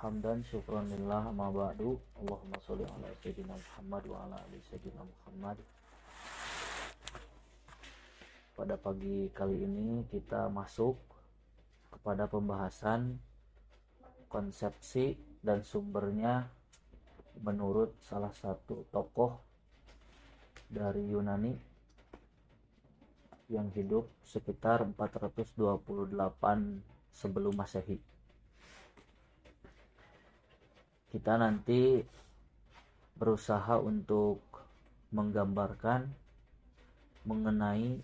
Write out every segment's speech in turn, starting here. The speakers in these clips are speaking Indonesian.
Hamdan syukran lillah amma ba'du. Allahumma sholli ala sayyidina Muhammad wa ala ali sayyidina Muhammad. Pada pagi kali ini kita masuk kepada pembahasan konsepsi dan sumbernya menurut salah satu tokoh dari Yunani yang hidup sekitar 428 sebelum Masehi. Kita nanti berusaha untuk menggambarkan mengenai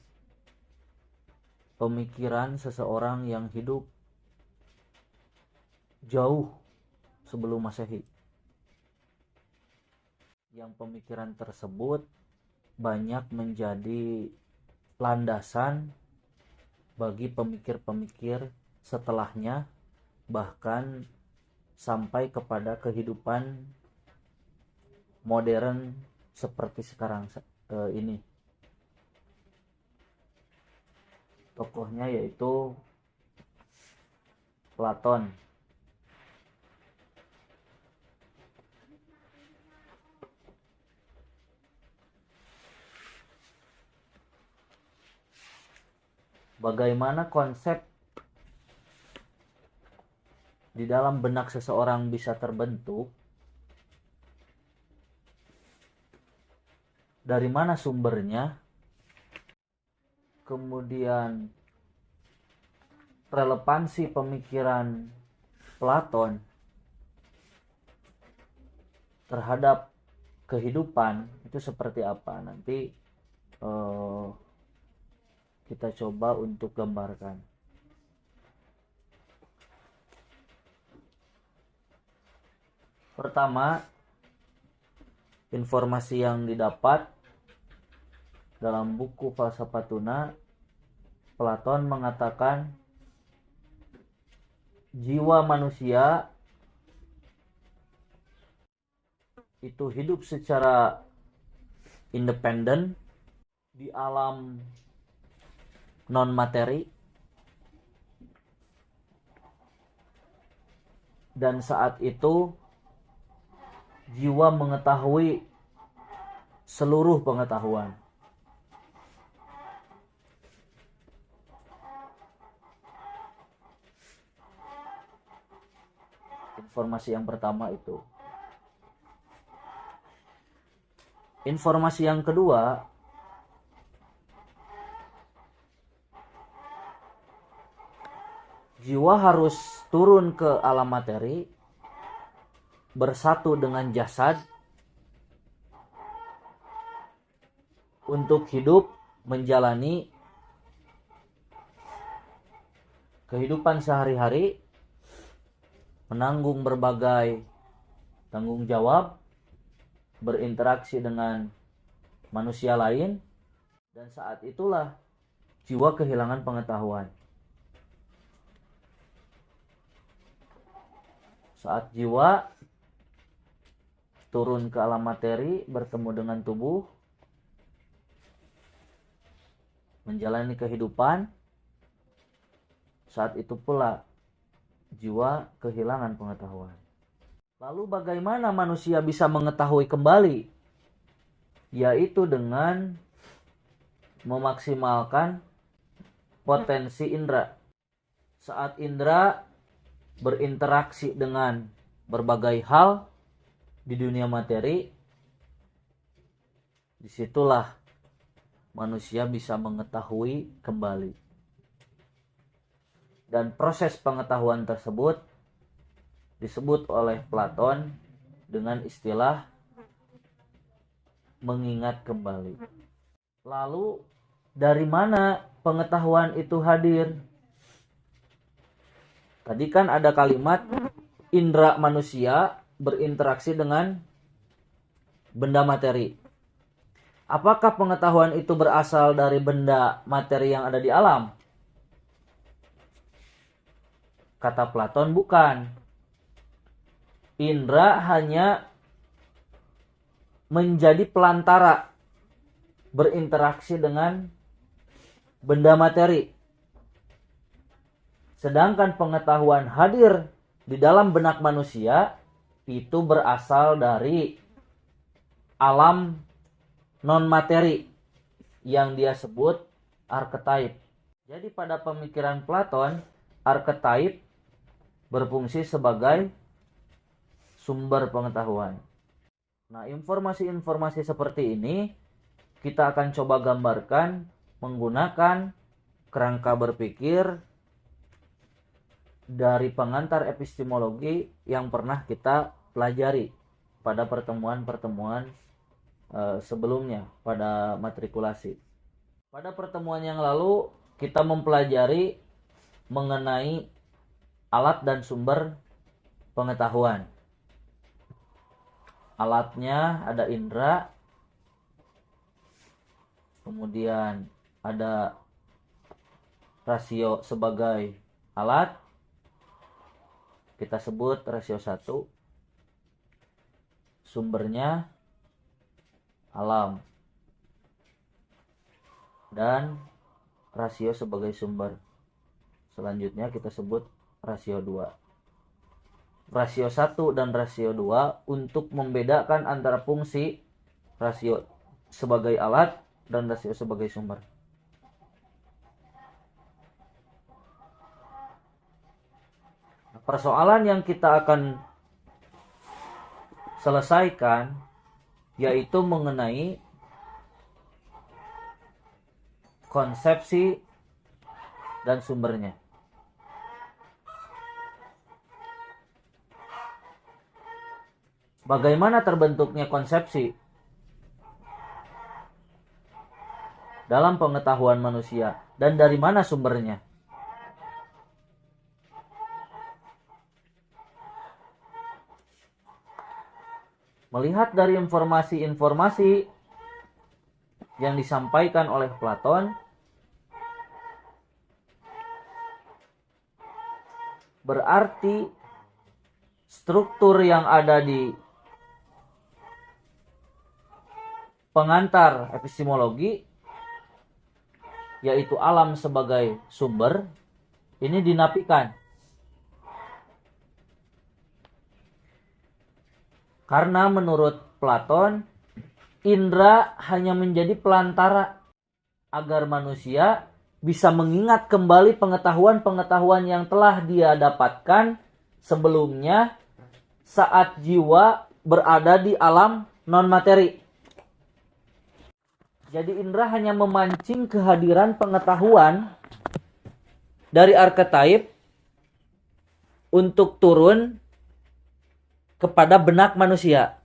pemikiran seseorang yang hidup jauh sebelum Masehi, yang pemikiran tersebut banyak menjadi landasan bagi pemikir-pemikir setelahnya, bahkan sampai kepada kehidupan modern seperti sekarang ini. Tokohnya yaitu Platon. Bagaimana konsep di dalam benak seseorang bisa terbentuk? Dari mana sumbernya? Kemudian relevansi pemikiran Platon terhadap kehidupan itu seperti apa? Nanti kita coba untuk gambarkan. Pertama, informasi yang didapat dalam buku Falsafatuna, Platon mengatakan jiwa manusia itu hidup secara independen di alam non-materi, dan saat itu jiwa mengetahui seluruh pengetahuan. Informasi yang pertama itu. Informasi yang kedua, jiwa harus turun ke alam materi, bersatu dengan jasad untuk hidup menjalani kehidupan sehari-hari, menanggung berbagai tanggung jawab, berinteraksi dengan manusia lain, dan saat itulah jiwa kehilangan pengetahuan. Saat jiwa turun ke alam materi, bertemu dengan tubuh, menjalani kehidupan, saat itu pula jiwa kehilangan pengetahuan. Lalu bagaimana manusia bisa mengetahui kembali? Yaitu dengan memaksimalkan potensi indera. Saat indera berinteraksi dengan berbagai hal di dunia materi, disitulah manusia bisa mengetahui kembali. Dan proses pengetahuan tersebut disebut oleh Platon dengan istilah mengingat kembali. Lalu dari mana pengetahuan itu hadir? Tadi kan ada kalimat indera manusia berinteraksi dengan benda materi. Apakah pengetahuan itu berasal dari benda materi yang ada di alam? Kata Platon, bukan. Indera hanya menjadi pelantara berinteraksi dengan benda materi. Sedangkan pengetahuan hadir di dalam benak manusia itu berasal dari alam non-materi yang dia sebut archetype. Jadi pada pemikiran Platon, archetype berfungsi sebagai sumber pengetahuan. Nah, informasi-informasi seperti ini kita akan coba gambarkan menggunakan kerangka berpikir dari pengantar epistemologi yang pernah kita pelajari pada pertemuan-pertemuan sebelumnya pada matrikulasi. Pada pertemuan yang lalu kita mempelajari mengenai alat dan sumber pengetahuan. Alatnya ada indera, kemudian ada rasio sebagai alat, kita sebut rasio 1, sumbernya alam, dan rasio sebagai sumber. Selanjutnya kita sebut rasio 2. Rasio 1 dan rasio 2 untuk membedakan antara fungsi rasio sebagai alat dan rasio sebagai sumber. Persoalan yang kita akan selesaikan yaitu mengenai konsepsi dan sumbernya. Bagaimana terbentuknya konsepsi dalam pengetahuan manusia dan dari mana sumbernya? Melihat dari informasi-informasi yang disampaikan oleh Platon, berarti struktur yang ada di pengantar epistemologi, yaitu alam sebagai sumber, ini dinafikan. Karena menurut Platon, indera hanya menjadi pelantara agar manusia bisa mengingat kembali pengetahuan-pengetahuan yang telah dia dapatkan sebelumnya saat jiwa berada di alam non-materi. Jadi indera hanya memancing kehadiran pengetahuan dari archetype untuk turun kepada benak manusia.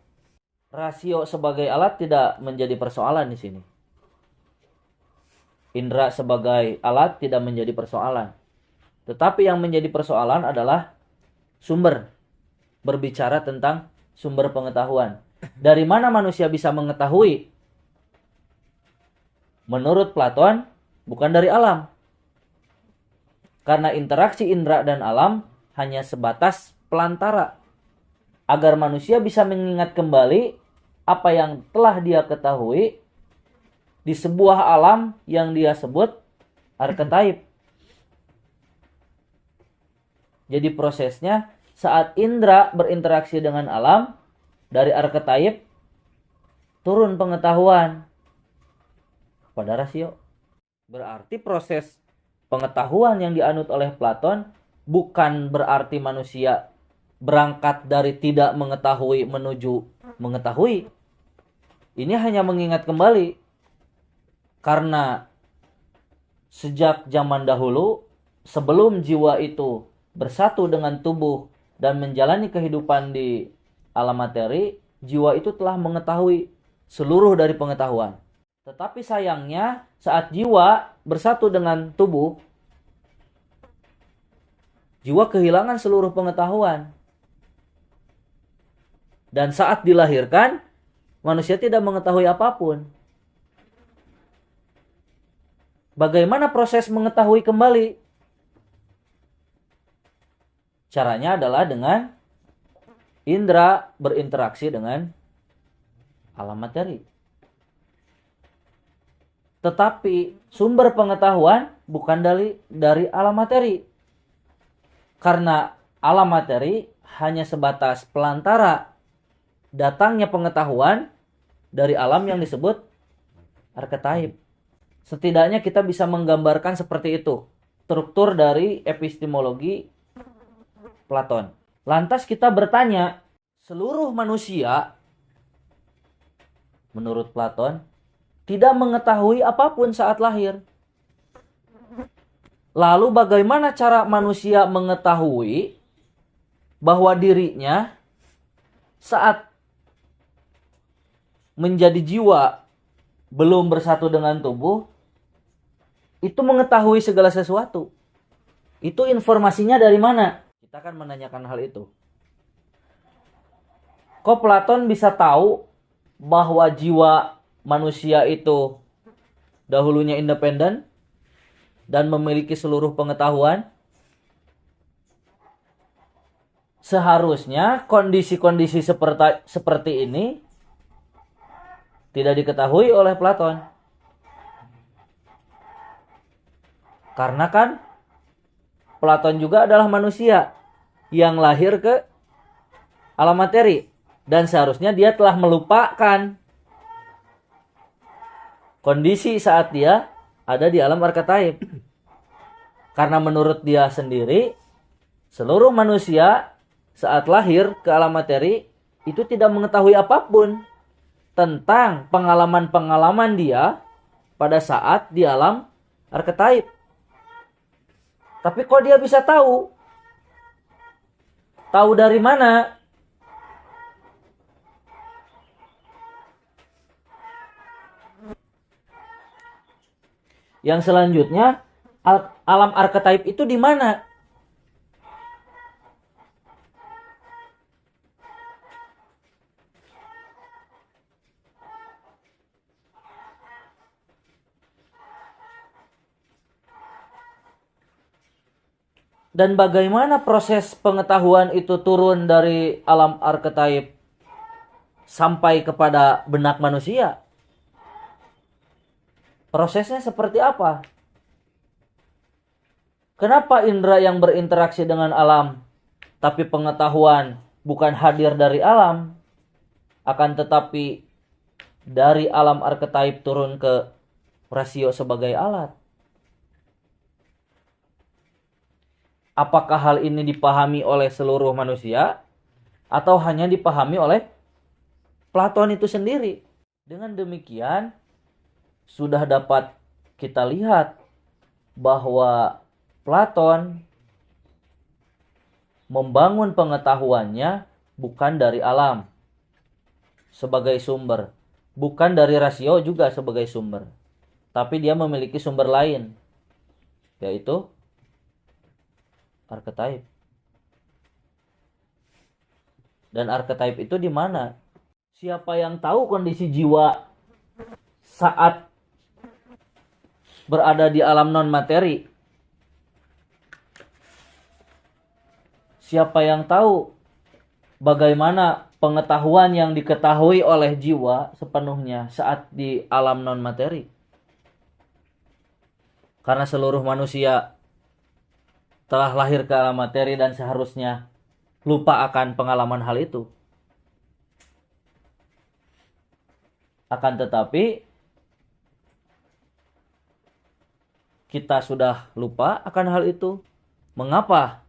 Rasio sebagai alat tidak menjadi persoalan di sini. Indera sebagai alat tidak menjadi persoalan. Tetapi yang menjadi persoalan adalah sumber. Berbicara tentang sumber pengetahuan. Dari mana manusia bisa mengetahui? Menurut Platon, bukan dari alam. Karena interaksi indera dan alam hanya sebatas pelantara. Agar manusia bisa mengingat kembali apa yang telah dia ketahui di sebuah alam yang dia sebut archetype. Jadi prosesnya saat indera berinteraksi dengan alam, dari archetype turun pengetahuan pada rasio. Berarti proses pengetahuan yang dianut oleh Platon bukan berarti manusia berangkat dari tidak mengetahui menuju mengetahui. Ini hanya mengingat kembali. Karena sejak zaman dahulu, sebelum jiwa itu bersatu dengan tubuh dan menjalani kehidupan di alam materi, jiwa itu telah mengetahui seluruh dari pengetahuan. Tetapi sayangnya saat jiwa bersatu dengan tubuh, jiwa kehilangan seluruh pengetahuan. Dan saat dilahirkan, manusia tidak mengetahui apapun. Bagaimana proses mengetahui kembali? Caranya adalah dengan indera berinteraksi dengan alam materi. Tetapi sumber pengetahuan bukan dari alam materi. Karena alam materi hanya sebatas pelantara datangnya pengetahuan dari alam yang disebut archetype. Setidaknya kita bisa menggambarkan seperti itu struktur dari epistemologi Platon. Lantas kita bertanya, seluruh manusia menurut Platon tidak mengetahui apapun saat lahir. Lalu bagaimana cara manusia mengetahui bahwa dirinya saat menjadi jiwa belum bersatu dengan tubuh itu mengetahui segala sesuatu? Itu informasinya dari mana? Kita akan menanyakan hal itu. Kok Platon bisa tahu bahwa jiwa manusia itu dahulunya independen dan memiliki seluruh pengetahuan? Seharusnya kondisi-kondisi seperti ini tidak diketahui oleh Platon. Karena kan Platon juga adalah manusia yang lahir ke alam materi. Dan seharusnya dia telah melupakan kondisi saat dia ada di alam archetype. Karena menurut dia sendiri, seluruh manusia saat lahir ke alam materi itu tidak mengetahui apapun tentang pengalaman-pengalaman dia pada saat di alam archetype. Tapi kok dia bisa tahu? Tahu dari mana? Yang selanjutnya, alam archetype itu di mana? Dan bagaimana proses pengetahuan itu turun dari alam archetype sampai kepada benak manusia? Prosesnya seperti apa? Kenapa indera yang berinteraksi dengan alam, tapi pengetahuan bukan hadir dari alam, akan tetapi dari alam archetype turun ke rasio sebagai alat? Apakah hal ini dipahami oleh seluruh manusia atau hanya dipahami oleh Platon itu sendiri? Dengan demikian, sudah dapat kita lihat bahwa Platon membangun pengetahuannya bukan dari alam sebagai sumber, bukan dari rasio juga sebagai sumber, tapi dia memiliki sumber lain, yaitu archetype. Dan archetype itu di mana? Siapa yang tahu kondisi jiwa saat berada di alam non materi? Siapa yang tahu bagaimana pengetahuan yang diketahui oleh jiwa sepenuhnya saat di alam non materi? Karena seluruh manusia telah lahir ke alam materi dan seharusnya lupa akan pengalaman hal itu. Akan tetapi kita sudah lupa akan hal itu. Mengapa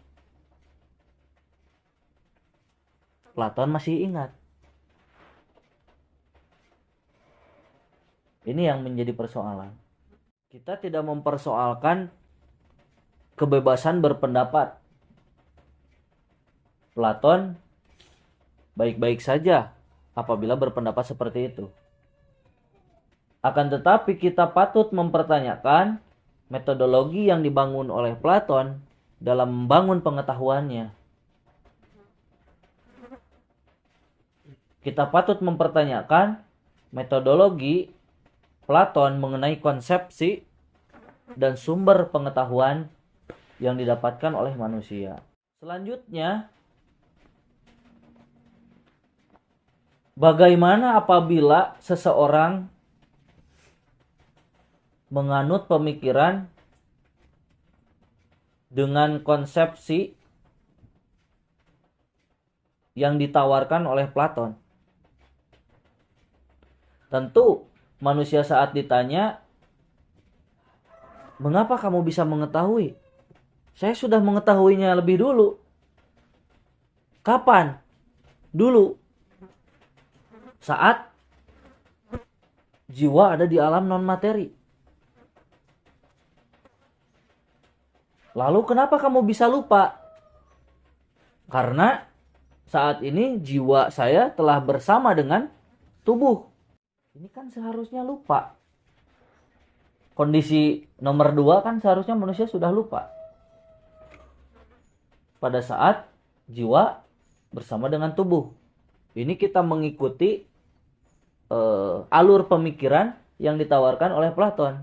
Platon masih ingat? Ini yang menjadi persoalan. Kita tidak mempersoalkan kebebasan berpendapat. Platon baik-baik saja apabila berpendapat seperti itu. Akan tetapi kita patut mempertanyakan metodologi yang dibangun oleh Platon dalam membangun pengetahuannya. Kita patut mempertanyakan metodologi Platon mengenai konsepsi dan sumber pengetahuan yang didapatkan oleh manusia. Selanjutnya, bagaimana apabila seseorang menganut pemikiran dengan konsepsi yang ditawarkan oleh Platon. Tentu manusia saat ditanya, "Mengapa kamu bisa mengetahui?" Saya sudah mengetahuinya lebih dulu. Kapan? Dulu. Saat jiwa ada di alam non-materi. Lalu kenapa kamu bisa lupa? Karena saat ini jiwa saya telah bersama dengan tubuh. Ini kan seharusnya lupa. Kondisi nomor 2 kan seharusnya manusia sudah lupa. Pada saat jiwa bersama dengan tubuh. Ini kita mengikuti alur pemikiran yang ditawarkan oleh Platon.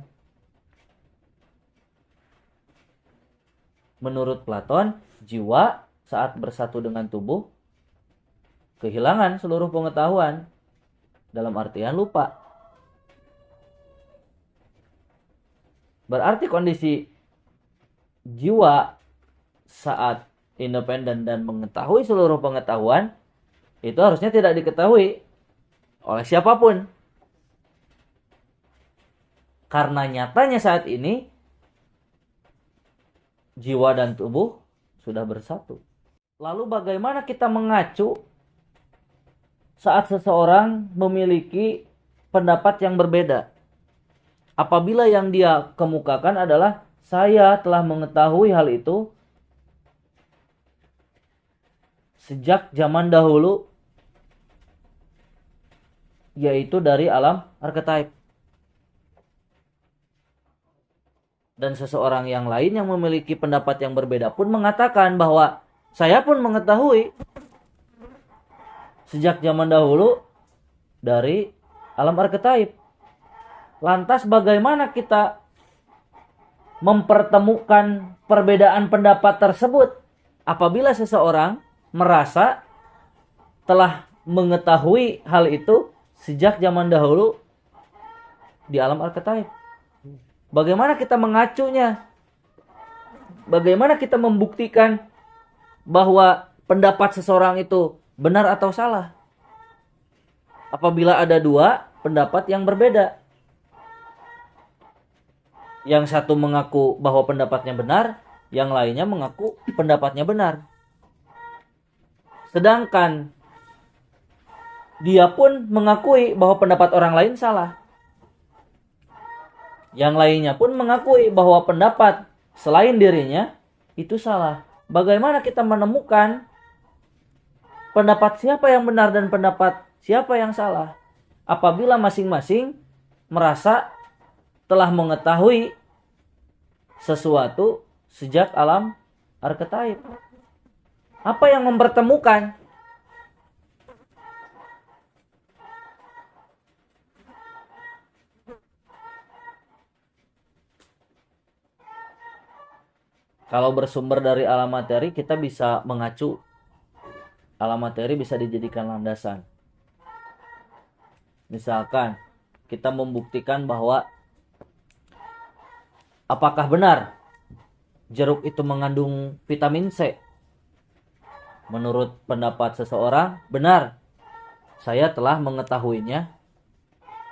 Menurut Platon, jiwa saat bersatu dengan tubuh kehilangan seluruh pengetahuan, dalam artian lupa. Berarti kondisi jiwa saat independen dan mengetahui seluruh pengetahuan itu harusnya tidak diketahui oleh siapapun. Karena nyatanya saat ini jiwa dan tubuh sudah bersatu. Lalu bagaimana kita mengacu saat seseorang memiliki pendapat yang berbeda? Apabila yang dia kemukakan adalah saya telah mengetahui hal itu sejak zaman dahulu, yaitu dari alam archetype. Dan seseorang yang lain yang memiliki pendapat yang berbeda pun mengatakan bahwa saya pun mengetahui sejak zaman dahulu dari alam archetype. Lantas bagaimana kita mempertemukan perbedaan pendapat tersebut apabila seseorang merasa telah mengetahui hal itu sejak zaman dahulu di alam archetype? Bagaimana kita mengacunya? Bagaimana kita membuktikan bahwa pendapat seseorang itu benar atau salah? Apabila ada dua pendapat yang berbeda. Yang satu mengaku bahwa pendapatnya benar, yang lainnya mengaku pendapatnya benar. Sedangkan dia pun mengakui bahwa pendapat orang lain salah. Yang lainnya pun mengakui bahwa pendapat selain dirinya itu salah. Bagaimana kita menemukan pendapat siapa yang benar dan pendapat siapa yang salah? Apabila masing-masing merasa telah mengetahui sesuatu sejak alam archetype. Apa yang mempertemukan? Kalau bersumber dari alam materi, kita bisa mengacu. Alam materi bisa dijadikan landasan. Misalkan, kita membuktikan bahwa apakah benar jeruk itu mengandung vitamin C? Menurut pendapat seseorang, benar. Saya telah mengetahuinya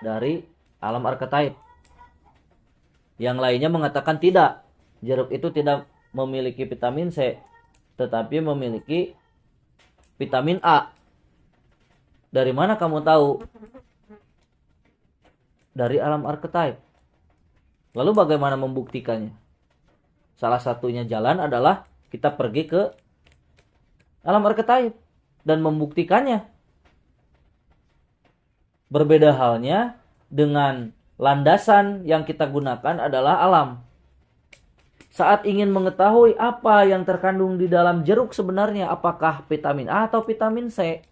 dari alam archetype. Yang lainnya mengatakan tidak. Jeruk itu tidak memiliki vitamin C, tetapi memiliki vitamin A. Dari mana kamu tahu? Dari alam archetype. Lalu bagaimana membuktikannya? Salah satunya jalan adalah kita pergi ke alam archetype dan membuktikannya. Berbeda halnya dengan landasan yang kita gunakan adalah alam. Saat ingin mengetahui apa yang terkandung di dalam jeruk sebenarnya, apakah vitamin A atau vitamin C,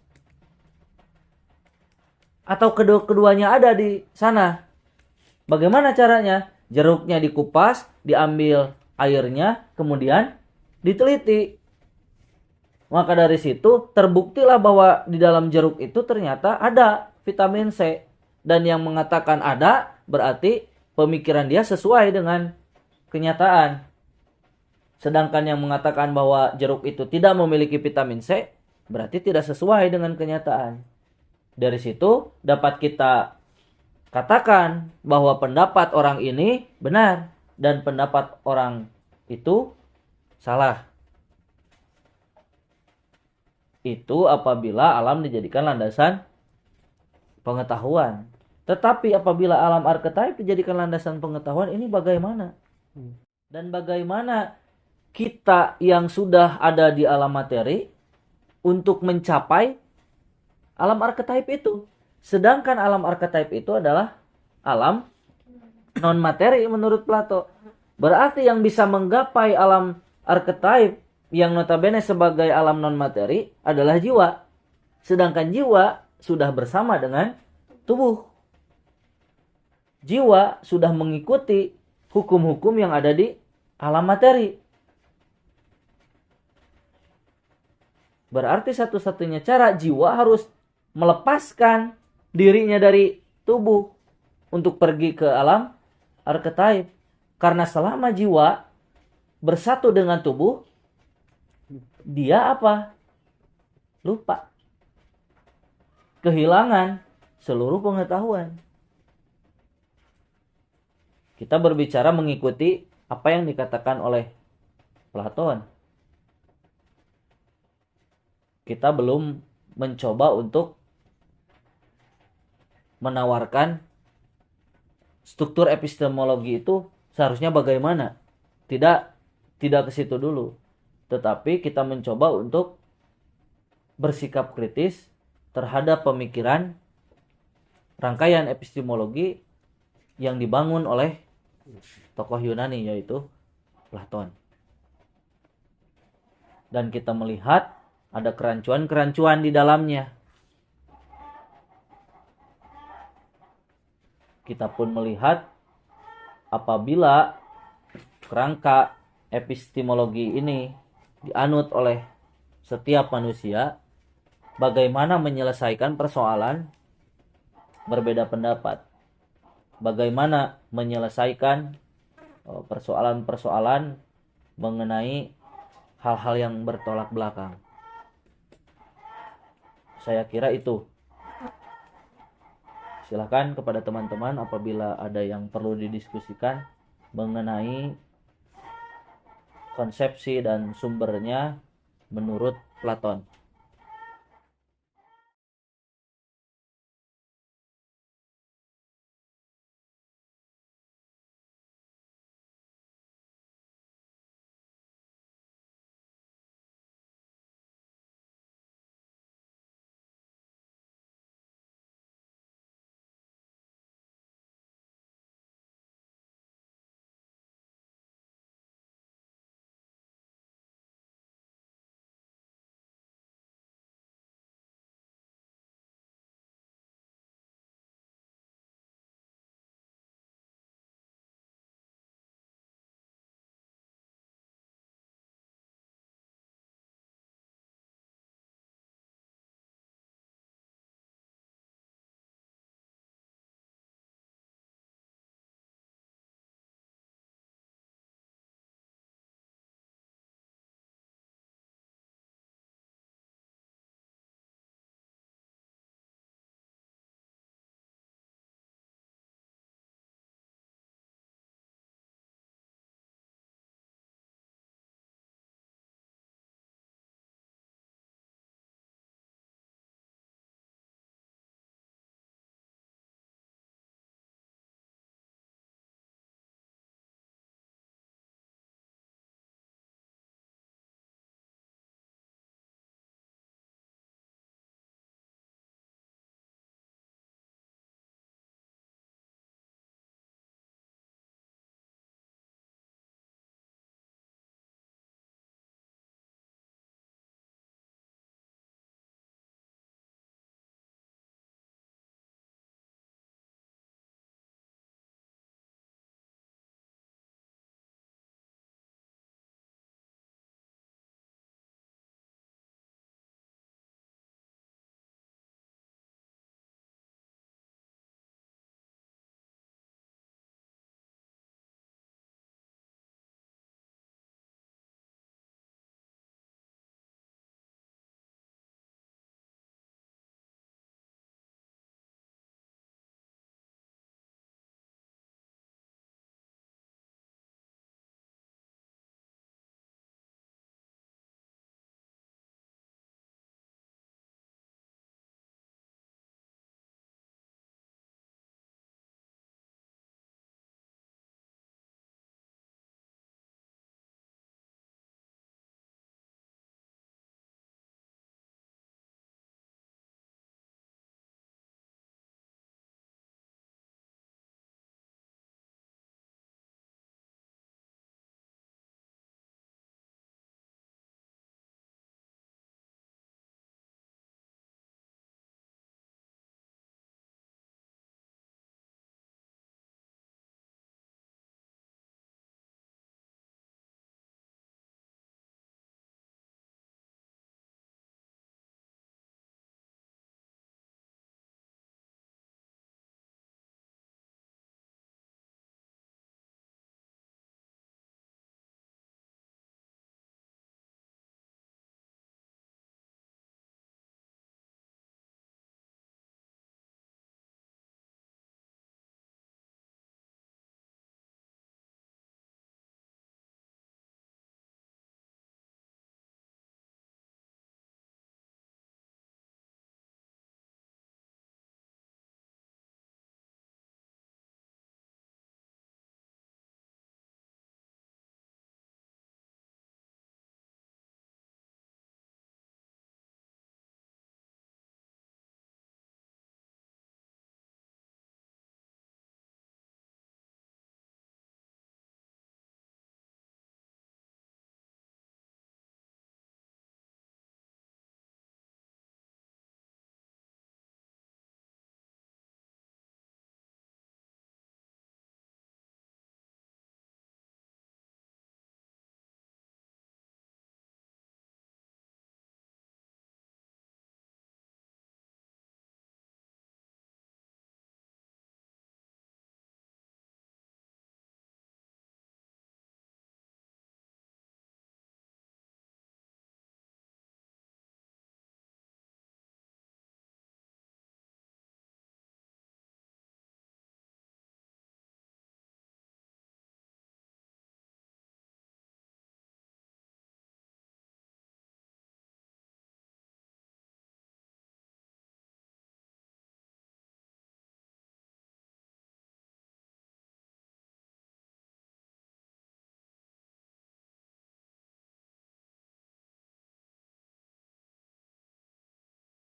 atau keduanya ada di sana, bagaimana caranya? Jeruknya dikupas, diambil airnya, kemudian diteliti. Maka dari situ terbuktilah bahwa di dalam jeruk itu ternyata ada vitamin C. Dan yang mengatakan ada berarti pemikiran dia sesuai dengan kenyataan. Sedangkan yang mengatakan bahwa jeruk itu tidak memiliki vitamin C berarti tidak sesuai dengan kenyataan. Dari situ dapat kita katakan bahwa pendapat orang ini benar dan pendapat orang itu salah. Itu apabila alam dijadikan landasan pengetahuan. Tetapi apabila alam archetype dijadikan landasan pengetahuan, ini bagaimana? Dan bagaimana kita yang sudah ada di alam materi untuk mencapai alam archetype itu? Sedangkan alam archetype itu adalah alam non materi menurut Plato. Berarti yang bisa menggapai alam archetype yang notabene sebagai alam non materi adalah jiwa. Sedangkan jiwa sudah bersama dengan tubuh. Jiwa sudah mengikuti hukum-hukum yang ada di alam materi. Berarti satu-satunya cara jiwa harus melepaskan dirinya dari tubuh untuk pergi ke alam archetype. Karena selama jiwa bersatu dengan tubuh, dia apa? Lupa. Kehilangan seluruh pengetahuan. Kita berbicara mengikuti apa yang dikatakan oleh Platon. Kita belum mencoba untuk menawarkan struktur epistemologi itu seharusnya bagaimana. Tidak ke situ dulu. Tetapi kita mencoba untuk bersikap kritis terhadap pemikiran rangkaian epistemologi yang dibangun oleh tokoh Yunani yaitu Platon. Dan kita melihat ada kerancuan-kerancuan di dalamnya. Kita pun melihat apabila kerangka epistemologi ini dianut oleh setiap manusia, bagaimana menyelesaikan persoalan berbeda pendapat. Bagaimana menyelesaikan persoalan-persoalan mengenai hal-hal yang bertolak belakang. Saya kira itu. Silakan kepada teman-teman apabila ada yang perlu didiskusikan mengenai konsepsi dan sumbernya menurut Platon.